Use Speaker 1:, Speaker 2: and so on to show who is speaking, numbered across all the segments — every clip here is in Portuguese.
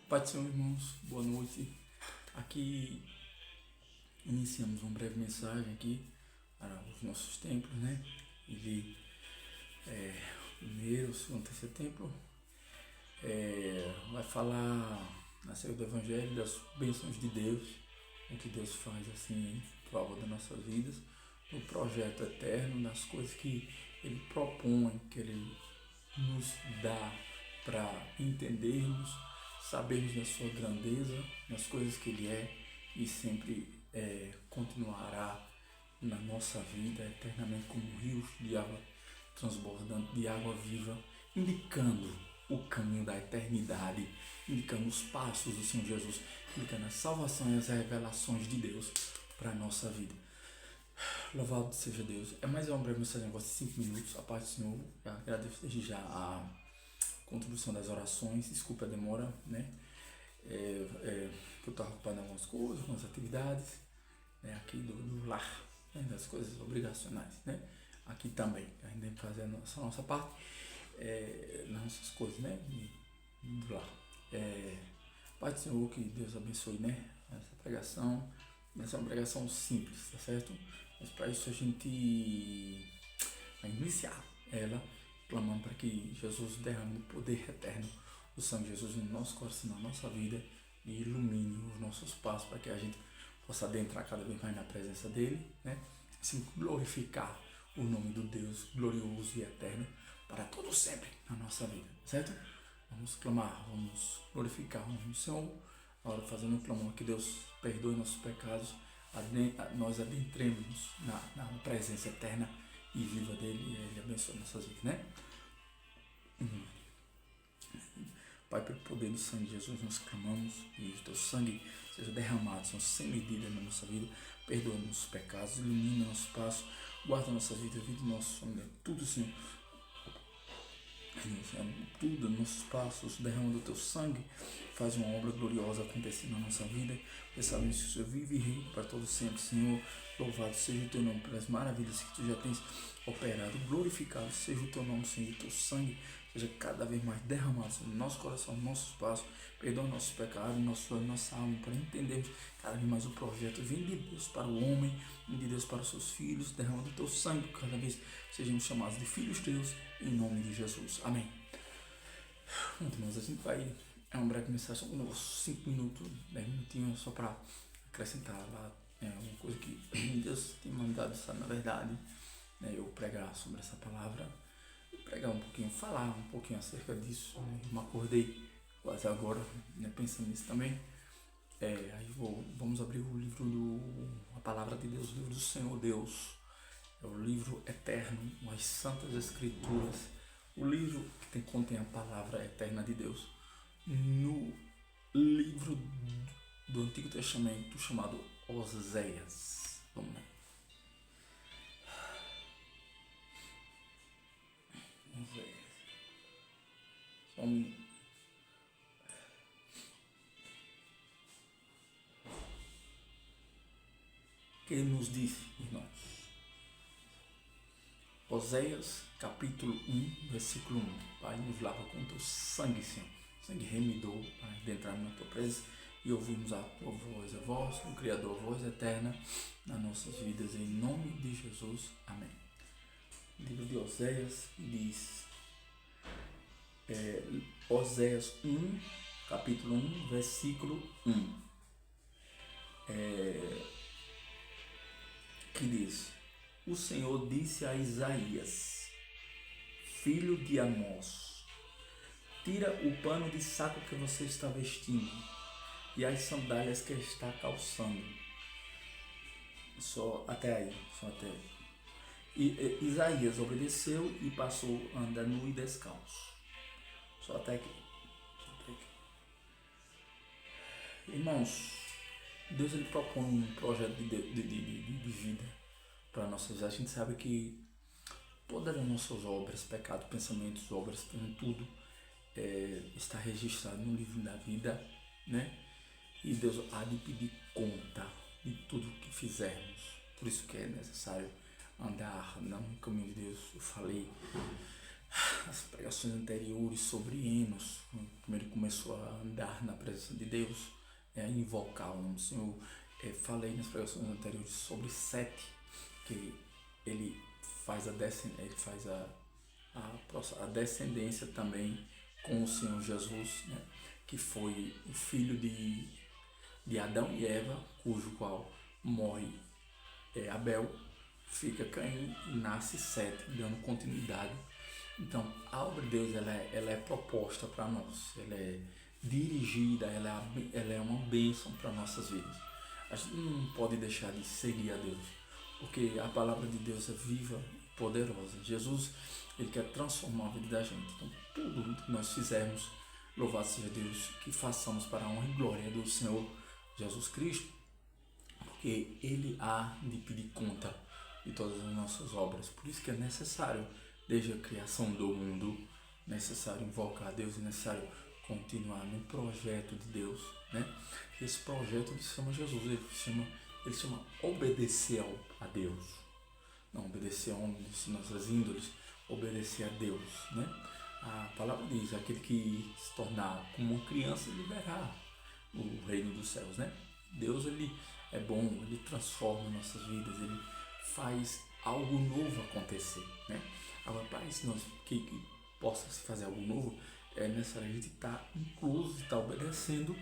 Speaker 1: Pai do Senhor, irmãos, boa noite. Aqui iniciamos uma breve mensagem aqui para os nossos templos, né? Ele primeiro, segundo, terceiro templo, vai falar na série do Evangelho das bênçãos de Deus, o que Deus faz assim em favor das nossas vidas, no projeto eterno, nas coisas que Ele propõe, que Ele nos dá para entendermos, sabermos da sua grandeza, nas coisas que Ele é e sempre continuará na nossa vida eternamente como rios de água transbordante, de água viva, indicando o caminho da eternidade, indicando os passos do Senhor Jesus, indicando a salvação e as revelações de Deus para a nossa vida. Louvado seja Deus. É mais uma breve mensagem, de 5 minutos. A paz do Senhor. Eu agradeço desde já a contribuição das orações. Desculpa a demora, né? Que eu estava ocupado em algumas coisas, algumas atividades, né? Aqui do lar, né? Das coisas obrigacionais, né? Aqui também, ainda fazendo a nossa parte, nas nossas coisas, né? Do lar. Pai do Senhor, que Deus abençoe, né? Essa pregação é uma pregação simples, tá certo? Mas para isso a gente vai iniciar ela clamando para que Jesus derrame o poder eterno do sangue de Jesus no nosso coração, na nossa vida, e ilumine os nossos passos para que a gente possa adentrar cada vez mais na presença dele, né? Assim glorificar o nome do Deus glorioso e eterno para todo sempre na nossa vida, certo? Vamos clamar, vamos glorificar o nome do Senhor, agora fazendo um clamor que Deus perdoe nossos pecados, nós adentremos na presença eterna e viva dele, e ele abençoe nossas vidas, né? Pai, pelo poder do sangue de Jesus, nós clamamos e o teu sangue seja derramado, Senhor, sem medida na nossa vida, perdoa nossos pecados, ilumina nosso passo, guarda nossa vida do nosso família, tudo, Senhor. Tudo, nossos passos, derrama do teu sangue, faz uma obra gloriosa acontecer na nossa vida. E sabemos que o Senhor vive e reina para todo sempre, Senhor. Louvado seja o teu nome pelas maravilhas que tu já tens operado. Glorificado seja o teu nome, Senhor. O teu sangue seja cada vez mais derramado no nosso coração, nos nossos passos. Perdoa nossos pecados, nossa alma, para entendermos cada vez mais o projeto. Vem de Deus para o homem, vem de Deus para os seus filhos. Derrama do teu sangue, cada vez sejamos chamados de filhos teus, em nome de Jesus. Amém. Pronto, irmãos, a gente vai. É uma breve mensagem, uns 5 minutos, 10 minutinhos, só para acrescentar lá uma coisa que Deus tem mandado, sabe, na verdade, né, eu pregar sobre essa palavra, pregar um pouquinho, falar um pouquinho acerca disso, né, eu me acordei quase agora, né, pensando nisso também. Aí vamos abrir o livro a palavra de Deus, o livro do Senhor Deus, é o livro eterno, as Santas Escrituras, o livro que contém a palavra eterna de Deus. No livro do Antigo Testamento chamado Oséias. Vamos lá. Oséias. Só um. Que ele nos disse, irmãos. Oséias, capítulo 1, versículo 1. Pai, nos lava com teu sangue, Senhor. Sangue remidor, para adentrarmos na tua presença e ouvirmos a tua voz, a voz do Criador, a voz eterna nas nossas vidas, em nome de Jesus. Amém. O livro de Oséias diz, Oséias 1, capítulo 1, versículo 1, que diz: o Senhor disse a Isaías, filho de Amós, tira o pano de saco que você está vestindo e as sandálias que está calçando. Só até aí. E Isaías obedeceu e passou a andar nu e descalço. Só até aqui. Irmãos, Deus ele propõe um projeto de vida para nossas vidas. A gente sabe que todas as nossas obras, pecados, pensamentos, obras, tudo está registrado no livro da vida, né? E Deus há de pedir conta de tudo que fizermos. Por isso que é necessário andar no caminho de Deus. Eu falei as pregações anteriores sobre Enos, 1 começou a andar na presença de Deus, a invocar o nome do Senhor. Falei nas pregações anteriores sobre Sete, que ele faz a descendência também com o Senhor Jesus, né? Que foi o filho de Adão e Eva, cujo qual morre Abel, fica Caim e nasce Sete, dando continuidade. Então, a obra de Deus ela é proposta para nós, ela é dirigida, ela é uma bênção para nossas vidas. A gente não pode deixar de seguir a Deus, porque a palavra de Deus é viva e poderosa. Jesus, ele quer transformar a vida da gente. Então, tudo que nós fizermos, louvado seja Deus, que façamos para a honra e glória do Senhor Jesus Cristo, porque ele há de pedir conta de todas as nossas obras. Por isso que é necessário, desde a criação do mundo, necessário invocar a Deus, é necessário continuar no projeto de Deus, né? Esse projeto ele se chama Jesus, ele chama obedecer a Deus, não obedecer a homens, nossas índoles, obedecer a Deus, né? A palavra diz, aquele que se tornar como uma criança, ele verá o reino dos céus, né? Deus, ele é bom, ele transforma nossas vidas, ele faz algo novo acontecer, né? Agora, para isso que possa se fazer algo novo, é necessário a gente estar incluso, estar obedecendo,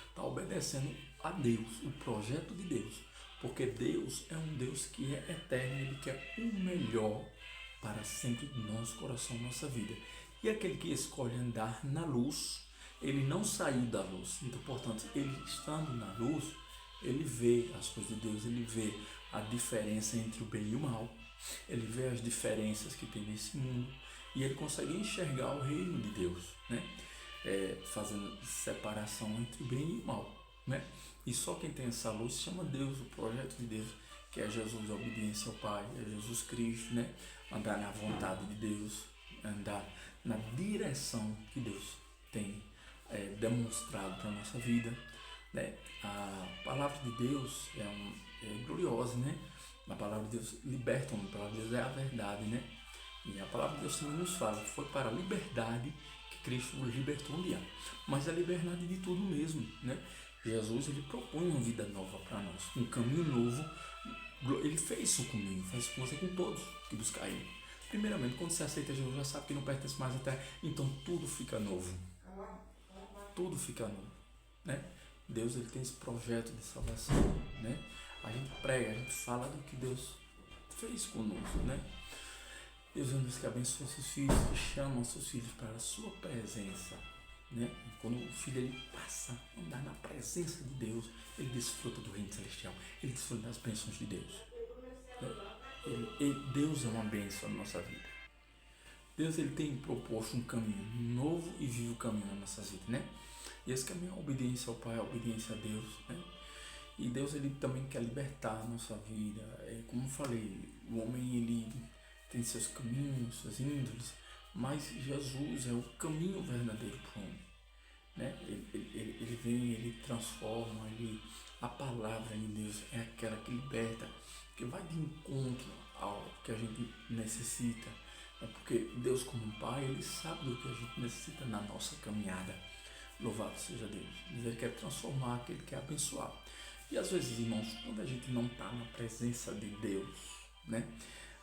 Speaker 1: está obedecendo a Deus, o projeto de Deus, porque Deus é um Deus que é eterno, ele quer o melhor para sempre no nosso coração, nossa vida. E aquele que escolhe andar na luz, ele não saiu da luz, então, portanto, ele estando na luz, ele vê as coisas de Deus, ele vê a diferença entre o bem e o mal, ele vê as diferenças que tem nesse mundo e ele consegue enxergar o reino de Deus, né? Fazendo separação entre o bem e o mal, né? E só quem tem essa luz chama Deus, o projeto de Deus, que é Jesus, a obediência ao Pai, é Jesus Cristo, né? Andar na vontade de Deus, andar na direção que Deus tem demonstrado para a nossa vida, né? A palavra de Deus é gloriosa, né? A palavra de Deus liberta, a palavra de Deus é a verdade, né? E a palavra de Deus também nos fala que foi para a liberdade que Cristo nos libertou um dia, mas a liberdade de tudo mesmo, né? Jesus, ele propõe uma vida nova para nós, um caminho novo. Ele fez isso comigo, faz isso com você, com todos que buscar ele. Primeiramente, quando você aceita Jesus, já sabe que não pertence mais à terra, então tudo fica novo. Tudo fica novo, né? Deus, ele tem esse projeto de salvação, né? A gente prega, a gente fala do que Deus fez conosco, né? Deus é um Deus que abençoa seus filhos, que chama seus filhos para a sua presença, né? E quando o filho ele passa a andar na presença de Deus, ele desfruta do reino celestial, ele desfruta das bênçãos de Deus, né? Deus é uma bênção na nossa vida. Deus, ele tem proposto um caminho novo e vivo caminho na nossa vida, né? E esse caminho é a obediência ao Pai, a obediência a Deus, né? E Deus, ele também quer libertar a nossa vida. Como eu falei, o homem, ele tem seus caminhos, suas índoles, mas Jesus é o caminho verdadeiro para o homem, né? Ele vem, ele transforma, a palavra de Deus é aquela que liberta, que vai de encontro ao que a gente necessita. Porque Deus, como Pai, ele sabe do que a gente necessita na nossa caminhada. Louvado seja Deus. Ele quer transformar, ele quer abençoar. E às vezes, irmãos, quando a gente não está na presença de Deus, né?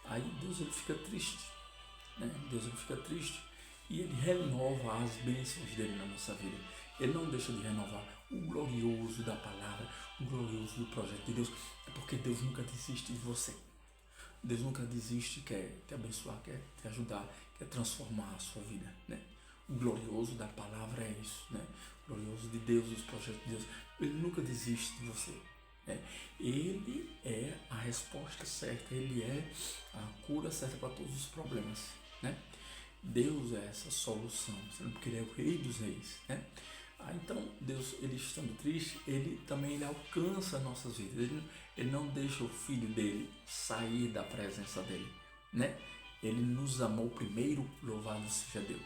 Speaker 1: Aí Deus, ele fica triste, né? Deus, ele fica triste e ele renova as bênçãos dele na nossa vida. Ele não deixa de renovar o glorioso da palavra, o glorioso do projeto de Deus. É porque Deus nunca desiste de você. Deus nunca desiste, quer te abençoar, quer te ajudar, quer transformar a sua vida, né? O glorioso da palavra é isso, né? O glorioso de Deus, os projetos de Deus. Ele nunca desiste de você, né? Ele é a resposta certa, ele é a cura certa para todos os problemas, né? Deus é essa solução, porque ele é o Rei dos Reis, né? Então, Deus, ele estando triste, ele também alcança nossas vidas. Ele não deixa o Filho dele sair da presença dele, né? Ele nos amou primeiro, louvado seja Deus,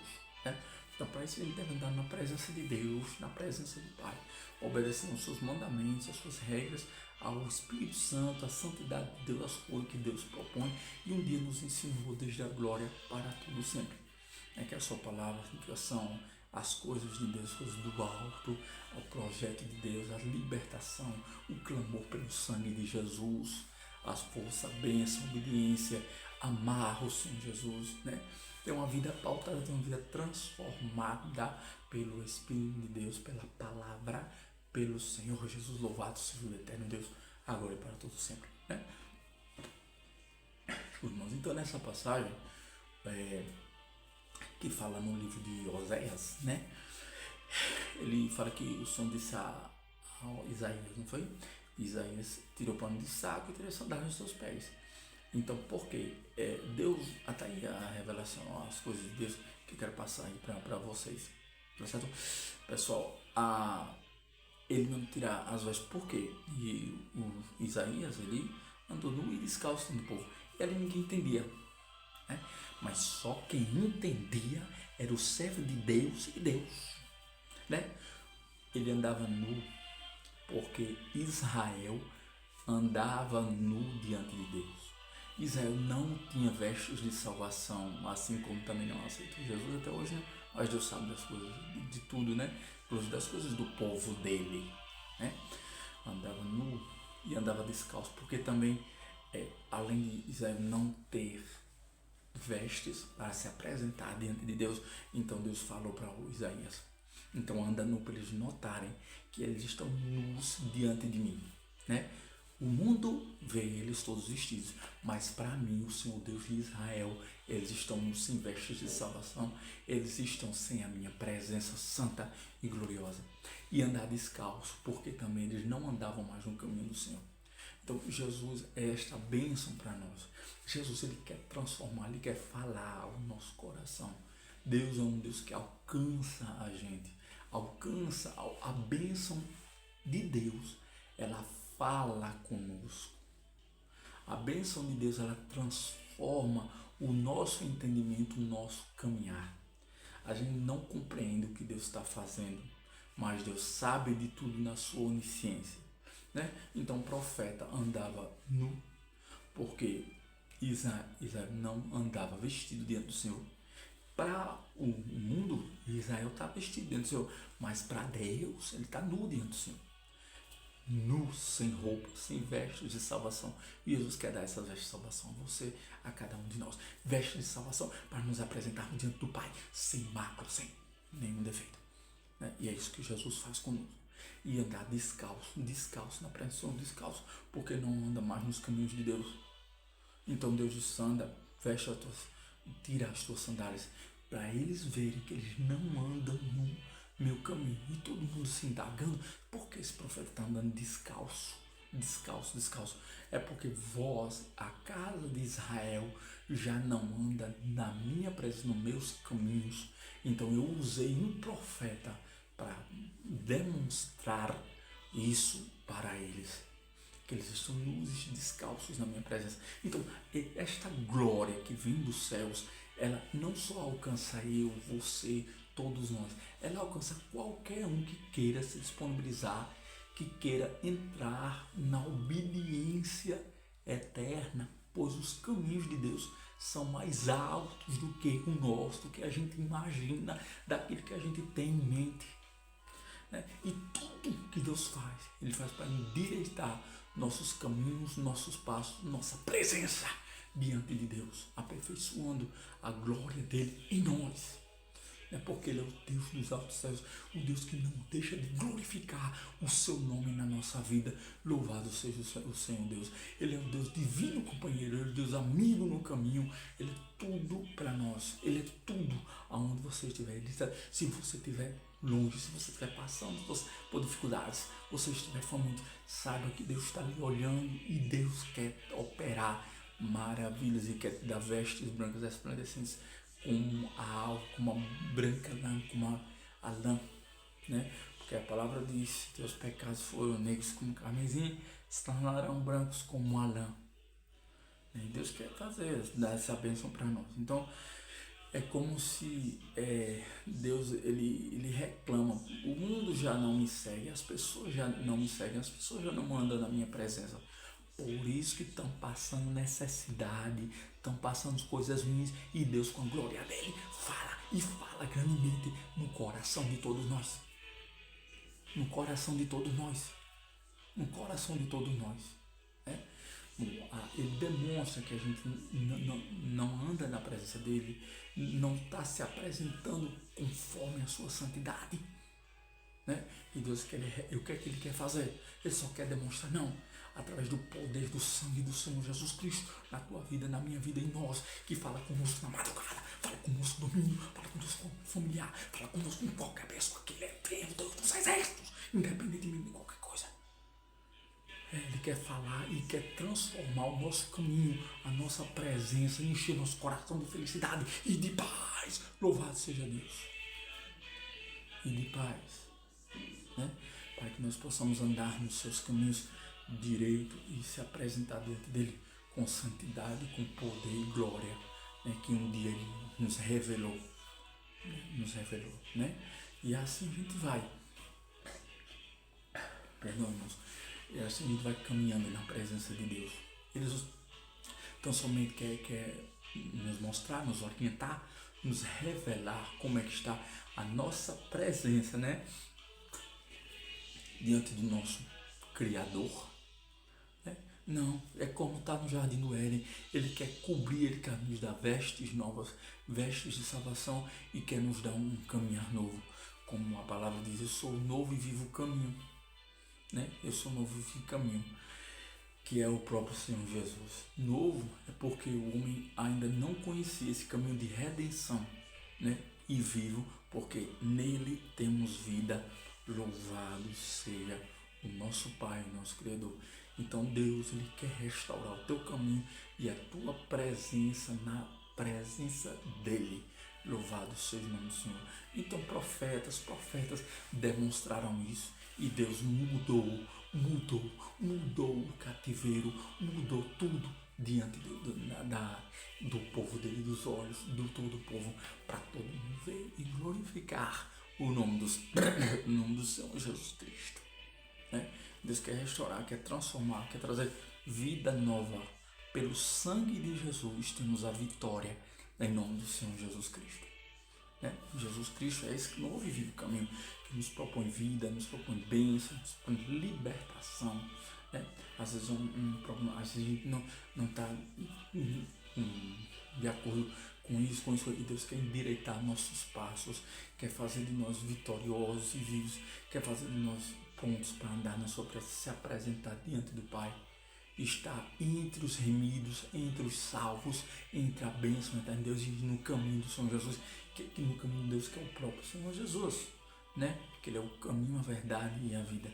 Speaker 1: né? Então, para isso, ele deve andar na presença de Deus, na presença do Pai, obedecendo aos seus mandamentos, às suas regras, ao Espírito Santo, à santidade de Deus, as coisas que Deus propõe, e um dia nos ensinou desde a glória para tudo sempre. né, que a sua palavra que são as coisas de Deus, coisas do alto, o projeto de Deus, a libertação, o clamor pelo sangue de Jesus, as forças, a bênção, a obediência, amar o Senhor Jesus, né? Ter uma vida pautada, ter uma vida transformada pelo Espírito de Deus, pela palavra, pelo Senhor Jesus. Louvado seja o eterno Deus, agora e para todos sempre, né? Irmãos, então nessa passagem que fala no livro de Oséias, né? Ele fala que o Senhor disse a Isaías, não foi? Isaías tirou o pano de saco e tirou a sandália dos seus pés. Então, por quê? Deus, até aí a revelação, as coisas de Deus que eu quero passar aí para vocês. Tá certo? Pessoal, ele não tirar as vestes, por quê? E o Isaías, ele andou nu e descalço no povo. E ali ninguém entendia, né? Mas só quem entendia era o servo de Deus e Deus, né? Ele andava nu porque Israel andava nu diante de Deus. Israel não tinha vestes de salvação, assim como também não aceitou Jesus até hoje, né? Mas Deus sabe das coisas, de tudo, né? Inclusive das coisas do povo dele, né? Andava nu e andava descalço, porque também, além de Israel não ter vestes para se apresentar diante de Deus, então Deus falou para Isaías: então anda nu para eles notarem que eles estão nus diante de mim, né? O mundo vê eles todos vestidos, mas para mim, o Senhor Deus de Israel, eles estão sem vestes de salvação, eles estão sem a minha presença santa e gloriosa. E andar descalço, porque também eles não andavam mais no caminho do Senhor. Então, Jesus é esta bênção para nós. Jesus, ele quer transformar, ele quer falar ao nosso coração. Deus é um Deus que alcança a gente, alcança a bênção de Deus. Ela fala conosco. A bênção de Deus, ela transforma o nosso entendimento, o nosso caminhar. A gente não compreende o que Deus está fazendo, mas Deus sabe de tudo na sua onisciência, né? Então o profeta andava nu, porque Israel não andava vestido diante do Senhor. Para o mundo, Israel está vestido diante do Senhor, mas para Deus, ele está nu diante do Senhor. Nu, sem roupa, sem vestes de salvação. E Jesus quer dar essas vestes de salvação a você, a cada um de nós. Vestes de salvação para nos apresentarmos diante do Pai, sem mácula, sem nenhum defeito, né? E é isso que Jesus faz conosco. E andar descalço na presença, descalço, porque não anda mais nos caminhos de Deus. Então Deus diz: anda, tira as tuas sandálias, para eles verem que eles não andam no meu caminho. E todo mundo se indagando: por que esse profeta está andando descalço? É porque vós, a casa de Israel, já não anda na minha presença, nos meus caminhos. Então eu usei um profeta para demonstrar isso para eles, que eles estão nus e descalços na minha presença. Então esta glória que vem dos céus, ela não só alcança eu, você, todos nós, ela alcança qualquer um que queira se disponibilizar, que queira entrar na obediência eterna, pois os caminhos de Deus são mais altos do que o nosso, do que a gente imagina, daquilo que a gente tem em mente, né? E tudo que Deus faz, Ele faz para endireitar nossos caminhos, nossos passos, nossa presença diante de Deus, aperfeiçoando a glória dele em nós. É porque Ele é o Deus dos altos céus, o Deus que não deixa de glorificar o seu nome na nossa vida. Louvado seja o Senhor Deus. Ele é um Deus divino companheiro, Ele é um Deus amigo no caminho. Ele é tudo para nós, Ele é tudo aonde você estiver. Se você estiver longe, se você estiver passando por dificuldades, você estiver faminto, saiba que Deus está ali olhando e Deus quer operar maravilhas e quer te dar vestes brancas resplandecentes como a alva, como a branca lã, como a lã, né? Porque a palavra diz: teus pecados foram negros como carmesim, se tornarão brancos como a lã. E Deus quer dar essa bênção para nós. Então é como se Deus ele reclama: o mundo já não me segue, as pessoas já não me seguem, as pessoas já não andam na minha presença. Por isso que estão passando necessidade, estão passando coisas ruins, e Deus, com a glória dele, fala e fala grandemente no coração de todos nós. No coração de todos nós. No coração de todos nós. Né? Ele demonstra que a gente não anda na presença dele, não está se apresentando conforme a sua santidade. Né? E Deus o que é que ele quer fazer? Ele só quer demonstrar, não, através do poder do sangue do Senhor Jesus Cristo, na tua vida, na minha vida, em nós, que fala conosco na madrugada, fala conosco no domingo, fala conosco como familiar, fala conosco com qualquer pessoa que ele é Deus dos exércitos, independentemente de qualquer coisa. Ele quer falar e quer transformar o nosso caminho, a nossa presença, encher nosso coração de felicidade e de paz. Louvado seja Deus. E de paz. Né? Para que nós possamos andar nos seus caminhos direito e se apresentar diante dele com santidade, com poder e glória, né? Que um dia ele nos revelou, né? E assim a gente vai, perdão, irmãos, e assim a gente vai caminhando na presença de Deus. Ele então somente quer nos mostrar, nos orientar, nos revelar como é que está a nossa presença, né? Diante do nosso Criador. Né? Não, é como está no Jardim do Éden. Ele quer cobrir, ele quer nos dar vestes novas, vestes de salvação, e quer nos dar um caminhar novo. Como a palavra diz, eu sou o novo e vivo caminho. Né? Eu sou o novo e vivo caminho, que é o próprio Senhor Jesus. Novo é porque o homem ainda não conhecia esse caminho de redenção, né? E vivo porque nele temos vida. Louvado seja o nosso Pai, o nosso Criador. Então Deus, ele quer restaurar o teu caminho e a tua presença na presença dele. Louvado seja o nome do Senhor. Então profetas demonstraram isso, e Deus mudou o cativeiro, mudou tudo diante do povo dele, dos olhos do todo o povo, para todo mundo ver e glorificar o nome do Senhor Jesus Cristo. Né? Deus quer restaurar, quer transformar, quer trazer vida nova. Pelo sangue de Jesus temos a vitória em nome do Senhor Jesus Cristo. Né? Jesus Cristo é esse novo e vivo caminho que nos propõe vida, nos propõe bênção, nos propõe libertação. Né? Às vezes problema, às vezes a gente não está de acordo com isso, e Deus quer endireitar nossos passos, quer fazer de nós vitoriosos e vivos, quer fazer de nós prontos para andar na sua presença, se apresentar diante do Pai, estar entre os remidos, entre os salvos, entre a bênção em Deus e no caminho do Senhor Jesus, que no caminho de Deus, que é o próprio Senhor Jesus, né? Que ele é o caminho, a verdade e a vida.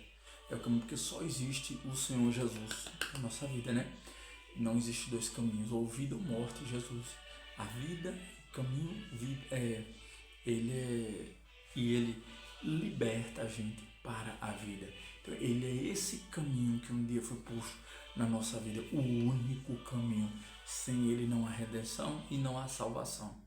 Speaker 1: É o caminho, porque só existe o Senhor Jesus na nossa vida, né? Não existe dois caminhos, ou vida ou morte, Jesus. A vida, o caminho, ele liberta a gente para a vida. Então, ele é esse caminho que um dia foi posto na nossa vida, o único caminho. Sem ele não há redenção e não há salvação.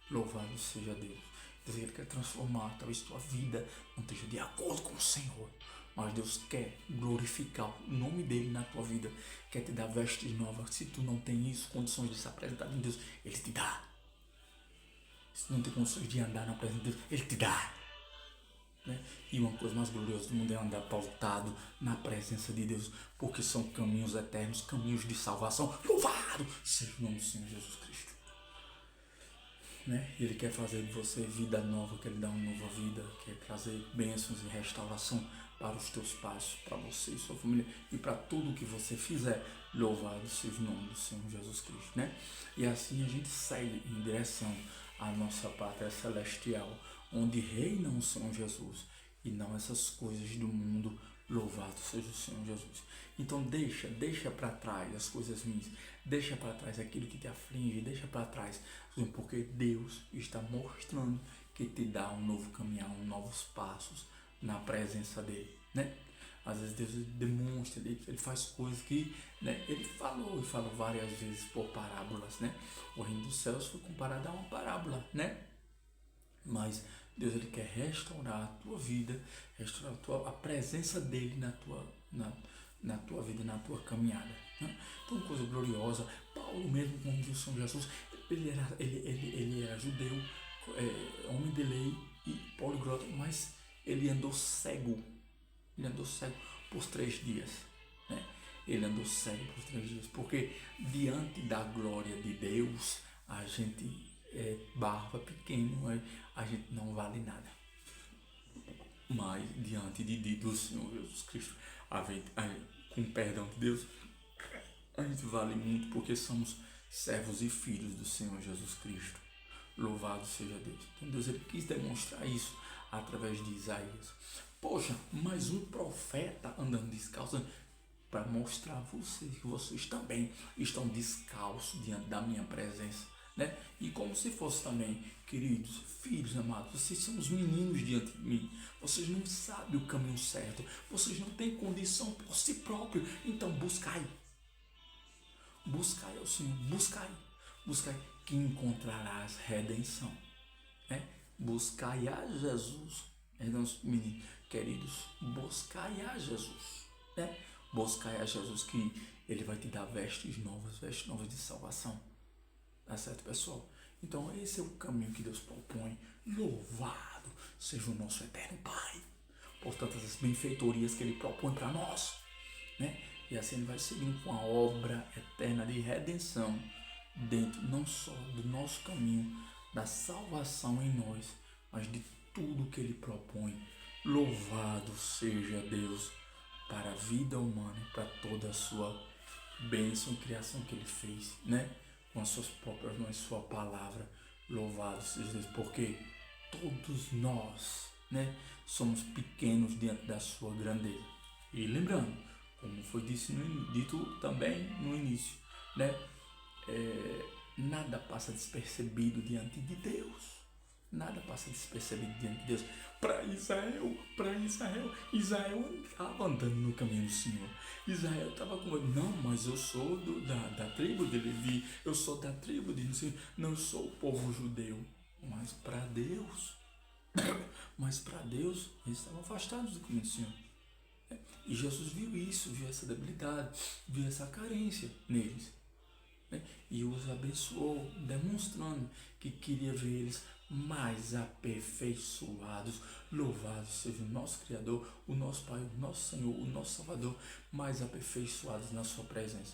Speaker 1: Louvado seja Deus. Deus, ele quer transformar, talvez tua vida não esteja de acordo com o Senhor, mas Deus quer glorificar o nome dele na tua vida, quer te dar vestes novas. Se tu não tem isso, condições de se apresentar em Deus, ele te dá. Se tu não tem condições de andar na presença de Deus, ele te dá. Né? E uma coisa mais gloriosa do mundo é andar pautado na presença de Deus, porque são caminhos eternos, caminhos de salvação. Louvado seja o nome do Senhor Jesus Cristo. Né? Ele quer fazer de você vida nova, quer lhe dar uma nova vida, quer trazer bênçãos e restauração para os teus passos, para você e sua família e para tudo que você fizer. Louvado seja o nome do Senhor Jesus Cristo. Né? E assim a gente segue em direção à nossa pátria celestial, onde reina o Senhor Jesus e não essas coisas do mundo. Louvado seja o Senhor Jesus. Então deixa para trás as coisas ruins, deixa para trás aquilo que te aflige, deixa para trás, porque Deus está mostrando que te dá um novo caminhar, novos passos na presença dele, né? Às vezes Deus demonstra, ele faz coisas que, né, ele falou várias vezes por parábolas, né? O reino dos céus foi comparado a uma parábola, né? Mas Deus, ele quer restaurar a tua vida, restaurar a presença dele na tua vida, na tua caminhada. Né? Então, coisa gloriosa. Paulo mesmo, como diz o Senhor Jesus, ele era judeu, de lei e poliglota, mas ele andou cego. Ele andou cego por 3 dias. Né? Ele andou cego por 3 dias, porque diante da glória de Deus, a gente é barba pequeno, a gente não vale nada. Mas diante do Senhor Jesus Cristo, com o perdão de Deus, a gente vale muito, porque somos servos e filhos do Senhor Jesus Cristo. Louvado seja Deus. Então Deus ele quis demonstrar isso através de Isaías. Poxa, mais um profeta andando descalço, para mostrar a vocês que vocês também estão descalços diante da minha presença. Né? E como se fosse também, queridos, filhos amados, vocês são os meninos diante de mim. Vocês não sabem o caminho certo. Vocês não têm condição por si próprio. Então buscai. Buscai ao Senhor. Buscai. Buscai que encontrarás redenção. Né? Buscai a Jesus. Meninos, queridos, buscai a Jesus. Né? Buscai a Jesus, que Ele vai te dar vestes novas de salvação. Tá certo, pessoal? Então esse é o caminho que Deus propõe. Louvado seja o nosso eterno Pai por tantas as benfeitorias que Ele propõe para nós. Né? E assim Ele vai seguindo com a obra eterna de redenção dentro não só do nosso caminho, da salvação em nós, mas de tudo que Ele propõe. Louvado seja Deus para a vida humana, para toda a sua bênção e criação que Ele fez, né? Com as suas próprias mãos, sua palavra. Louvado seja Deus, porque todos nós, né, somos pequenos diante da sua grandeza. E lembrando, como foi dito também no início, né, nada passa despercebido diante de Deus. Nada passa despercebido diante de Deus. Para Israel, Israel estava andando no caminho do Senhor. Israel estava com ele, não, mas eu sou da tribo de Levi, eu sou da tribo de não, eu sou o povo judeu. Mas para Deus, eles estavam afastados do caminho do Senhor. E Jesus viu isso, viu essa debilidade, viu essa carência neles. E os abençoou, demonstrando que queria ver eles mais aperfeiçoados. Louvado seja o nosso Criador, o nosso Pai, o nosso Senhor, o nosso Salvador, mais aperfeiçoados na sua presença.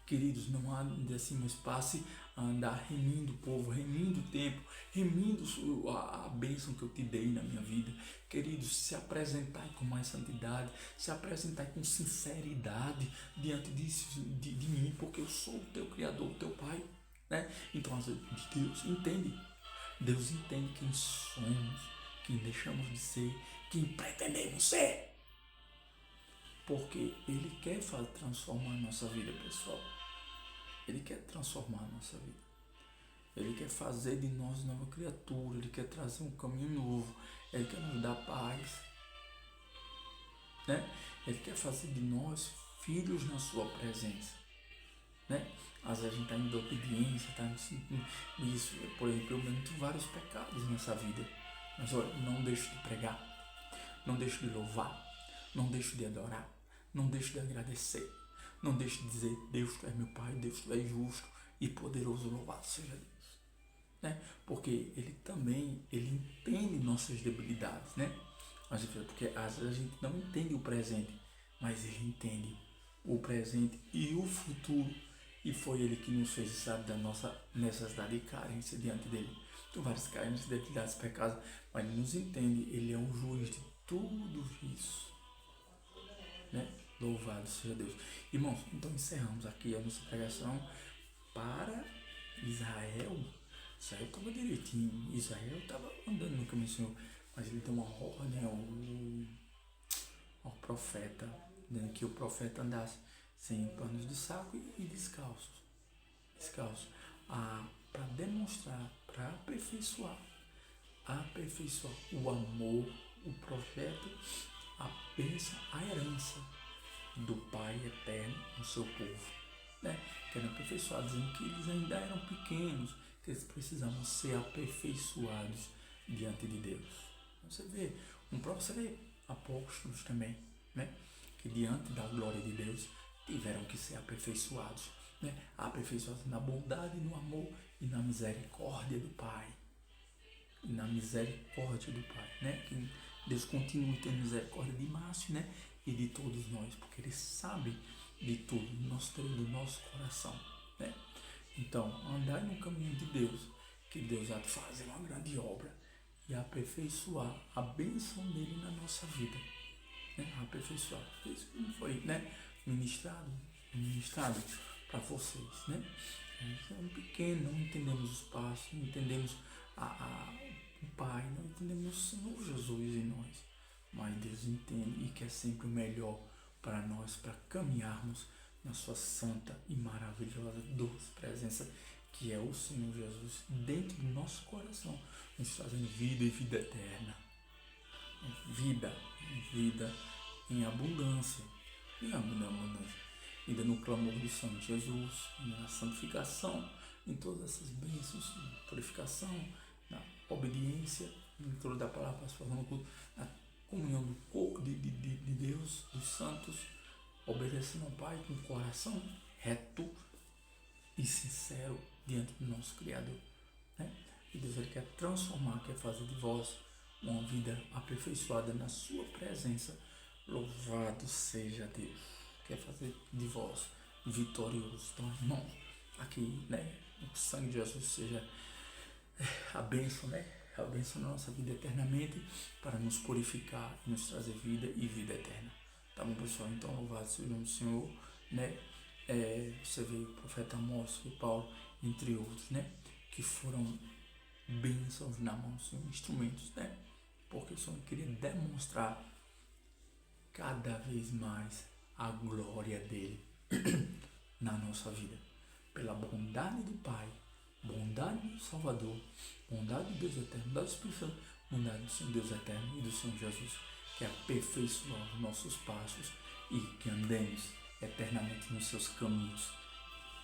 Speaker 1: Queridos, não há assim um espaço a andar remindo o povo, remindo o tempo, remindo a bênção que eu te dei na minha vida. Queridos, se apresentai com mais santidade, se apresentai com sinceridade diante de mim, porque eu sou o teu Criador, o teu Pai. Né? Então, Deus entende. Deus entende quem somos, quem deixamos de ser, quem pretendemos ser. Porque Ele quer transformar a nossa vida, pessoal. Ele quer transformar a nossa vida. Ele quer fazer de nós nova criatura. Ele quer trazer um caminho novo. Ele quer nos dar paz. Né? Ele quer fazer de nós filhos na sua presença. Né? Às vezes a gente está em obediência, está nisso. Por exemplo, eu cometo vários pecados nessa vida. Mas olha, não deixo de pregar. Não deixo de louvar. Não deixo de adorar. Não deixo de agradecer. Não deixe de dizer, Deus, tu és meu Pai, Deus, tu és justo e poderoso, louvado seja Deus. Né? Porque Ele também, Ele entende nossas debilidades, né? Porque às vezes a gente não entende o presente, mas Ele entende o presente e o futuro. E foi Ele que nos fez saber da nossa necessidade e carência diante dEle. Então, várias carências, debilidades, pecados, mas Ele nos entende, Ele é um juiz de tudo isso. Né? Louvado seja Deus. Irmãos, então encerramos aqui a nossa pregação para Israel. Israel estava direitinho. Israel estava andando no caminho do Senhor. Mas ele deu uma ordem ao profeta, dizendo que o profeta andasse sem panos de saco e descalços. Para demonstrar, para aperfeiçoar o amor, o projeto, a bênção, a herança do Pai eterno no seu povo, né? Que eram aperfeiçoados, dizendo que eles ainda eram pequenos, que eles precisavam ser aperfeiçoados diante de Deus. Você vê apóstolos também, né? Que diante da glória de Deus tiveram que ser aperfeiçoados, né? Aperfeiçoados na bondade, no amor e na misericórdia do Pai. e na misericórdia do Pai, né? Que Deus continue tendo misericórdia de Márcio, né? E de todos nós, porque Ele sabe de tudo, do nosso coração, né? Então, andar no caminho de Deus, que Deus há de fazer uma grande obra e aperfeiçoar a bênção dele na nossa vida, né? Aperfeiçoar. Isso não foi, né? Ministrado para vocês, né? É pequeno, não entendemos os passos, não entendemos o Pai, não entendemos o Senhor Jesus em nós, mas Deus entende e quer sempre o melhor para nós, para caminharmos na sua santa e maravilhosa doce presença, que é o Senhor Jesus dentro do nosso coração, nos trazendo vida e vida eterna, vida em abundância, vida no clamor do Santo Jesus, na santificação, em todas essas bênçãos, na purificação, na obediência, em toda a palavra, na comunhão do corpo de Deus, dos santos, obedecendo ao Pai com o coração reto e sincero diante do nosso Criador, né? E Deus Ele quer transformar, quer fazer de vós uma vida aperfeiçoada na sua presença. Louvado seja Deus. Quer fazer de vós vitoriosos. Então, irmão, aqui, né, o sangue de Jesus seja a bênção, né? A bênção na nossa vida eternamente, para nos purificar e nos trazer vida e vida eterna. Tá bom, pessoal? Então, louvado seja o nome do Senhor, né? Você vê o profeta Amós e Paulo, entre outros, né? Que foram bênçãos na mão do Senhor, instrumentos, né? Porque o Senhor queria demonstrar cada vez mais a glória dele na nossa vida, pela bondade do Pai, bondade do Salvador, bondade de Deus eterno, bondade do Espírito Santo, bondade do Senhor Deus eterno e do Senhor Jesus, que aperfeiçoar os nossos passos e que andemos eternamente nos seus caminhos,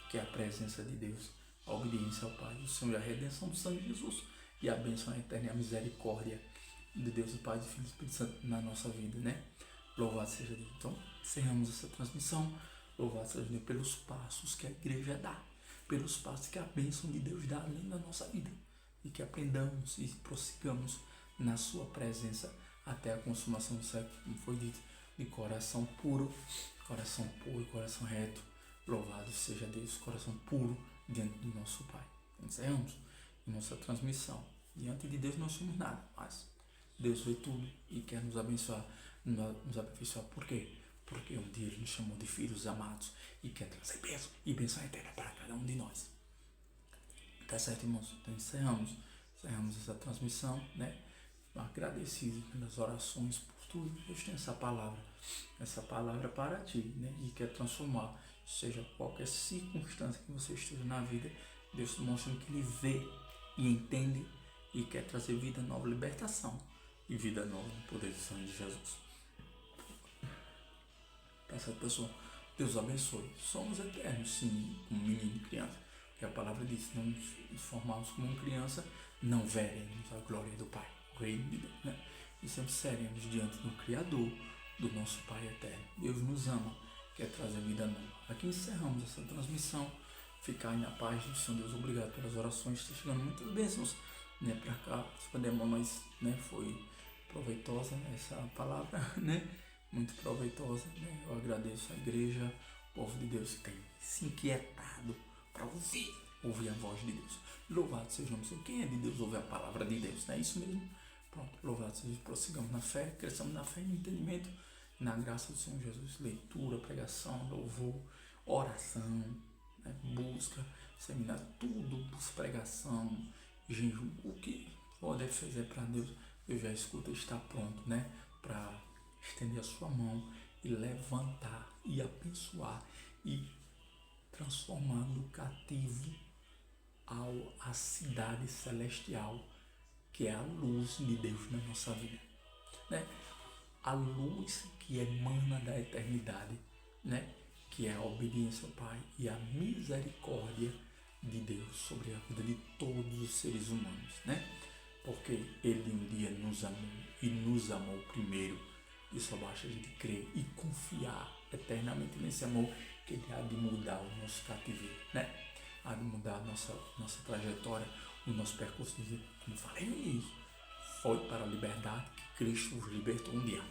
Speaker 1: que é a presença de Deus, a obediência ao Pai, o Senhor e a redenção do sangue de Jesus e a bênção eterna e a misericórdia de Deus, o Pai, do Filho e do Espírito Santo na nossa vida, né? Louvado seja Deus. Então, encerramos essa transmissão. Louvado seja Deus pelos passos que a igreja dá, pelos passos que a bênção de Deus dá além da nossa vida, e que aprendamos e prossigamos na sua presença até a consumação do século, como foi dito, de coração puro e coração reto. Louvado seja Deus, coração puro diante do nosso Pai. Encerramos nossa transmissão. Diante de Deus não somos nada, mas Deus vê tudo e quer nos abençoar, nos aperfeiçoar. Por quê? Porque um dia Ele nos chamou de filhos amados e quer trazer bênção e bênção eterna para cada um de nós. Tá certo, irmãos? Então encerramos essa transmissão, né? Agradecido pelas orações, por tudo. Deus tem essa palavra para ti, né? E quer transformar, seja qualquer circunstância que você esteja na vida, Deus mostra que Ele vê e entende e quer trazer vida nova, libertação e vida nova no poder do sangue de Jesus. Tá certo, pessoal? Deus abençoe. Somos eternos, sim, como menino e criança. Porque a palavra diz: não nos formarmos como criança, não veremos a glória do Pai, o reino de Deus, né? E sempre seremos diante do Criador, do nosso Pai eterno. Deus nos ama, quer trazer vida nova. Aqui encerramos essa transmissão. Ficar na paz do Senhor Deus. Obrigado pelas orações. Está chegando muitas bênçãos, né, para cá. Mas, né, foi proveitosa, né, essa palavra, né? Muito proveitosa, né? Eu agradeço a igreja, o povo de Deus que tem se inquietado para ouvir a voz de Deus. Louvado seja o nome do Senhor. Quem é de Deus ouve a palavra de Deus, não é isso mesmo? Pronto, louvado seja, prossigamos na fé, cresçamos na fé e no entendimento, na graça do Senhor Jesus. Leitura, pregação, louvor, oração, né? Busca, seminário, tudo, pregação, jejum, o que pode fazer para Deus, eu já escuto, está pronto, né? Para estender a sua mão e levantar e abençoar e transformar no cativo a cidade celestial, que é a luz de Deus na nossa vida, né? A luz que emana da eternidade, né? Que é a obediência ao Pai e a misericórdia de Deus sobre a vida de todos os seres humanos, né? Porque Ele um dia nos amou e nos amou primeiro. E só basta a gente crer e confiar eternamente nesse amor, que Ele há de mudar o nosso cativeiro, né? Há de mudar a nossa trajetória, o nosso percurso de vida, como falei no início, foi para a liberdade que Cristo nos libertou um dia.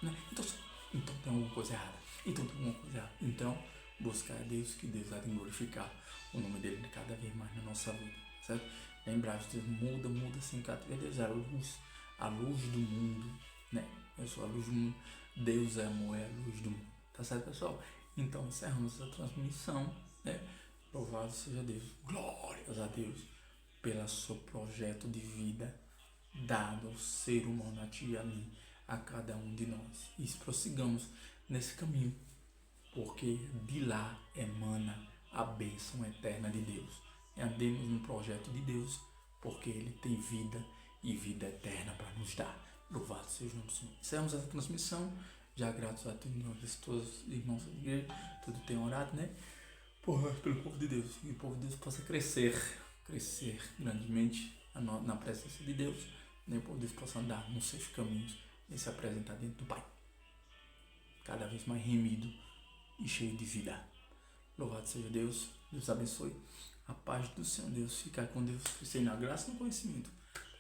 Speaker 1: Né? Então tem alguma coisa errada. Então, buscar a Deus, que Deus vai glorificar o nome dele cada vez mais na nossa vida, certo? Lembrar de Deus, muda assim, cada vez Deus é a luz do mundo, né? Eu sou a luz do mundo, Deus é amor, é a luz do mundo, tá certo, pessoal? Então, encerramos essa transmissão, né? Louvado seja Deus, glórias a Deus, pelo seu projeto de vida dado ao ser humano, a ti e a mim, a cada um de nós. E prossigamos nesse caminho, porque de lá emana a bênção eterna de Deus. Andemos no projeto de Deus, porque Ele tem vida e vida eterna para nos dar. Louvado seja o nome do Senhor. Encerramos essa transmissão, já gratos a todos os irmãos da igreja, todos têm orado, né? Pelo povo de Deus, e o povo de Deus possa crescer grandemente na presença de Deus, né? O povo de Deus possa andar nos seus caminhos e se apresentar dentro do Pai, cada vez mais remido e cheio de vida. Louvado seja Deus, Deus abençoe. A paz do Senhor Deus, ficar com Deus, crescer na graça e no conhecimento.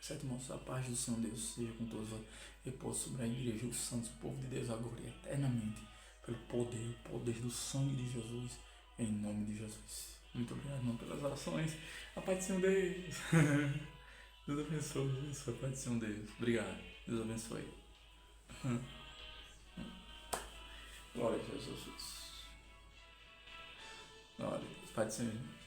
Speaker 1: Certo, irmãos? A paz do Senhor Deus seja com todos, repouso sobre a igreja, os santos, o povo de Deus agora e eternamente, pelo poder do sangue de Jesus, em nome de Jesus. Muito obrigado, irmão, pelas orações. A paz do Senhor Deus. Deus abençoe, a paz do Senhor Deus. Obrigado, Deus abençoe. Glória a Jesus. Glória a Deus, Pai do Senhor.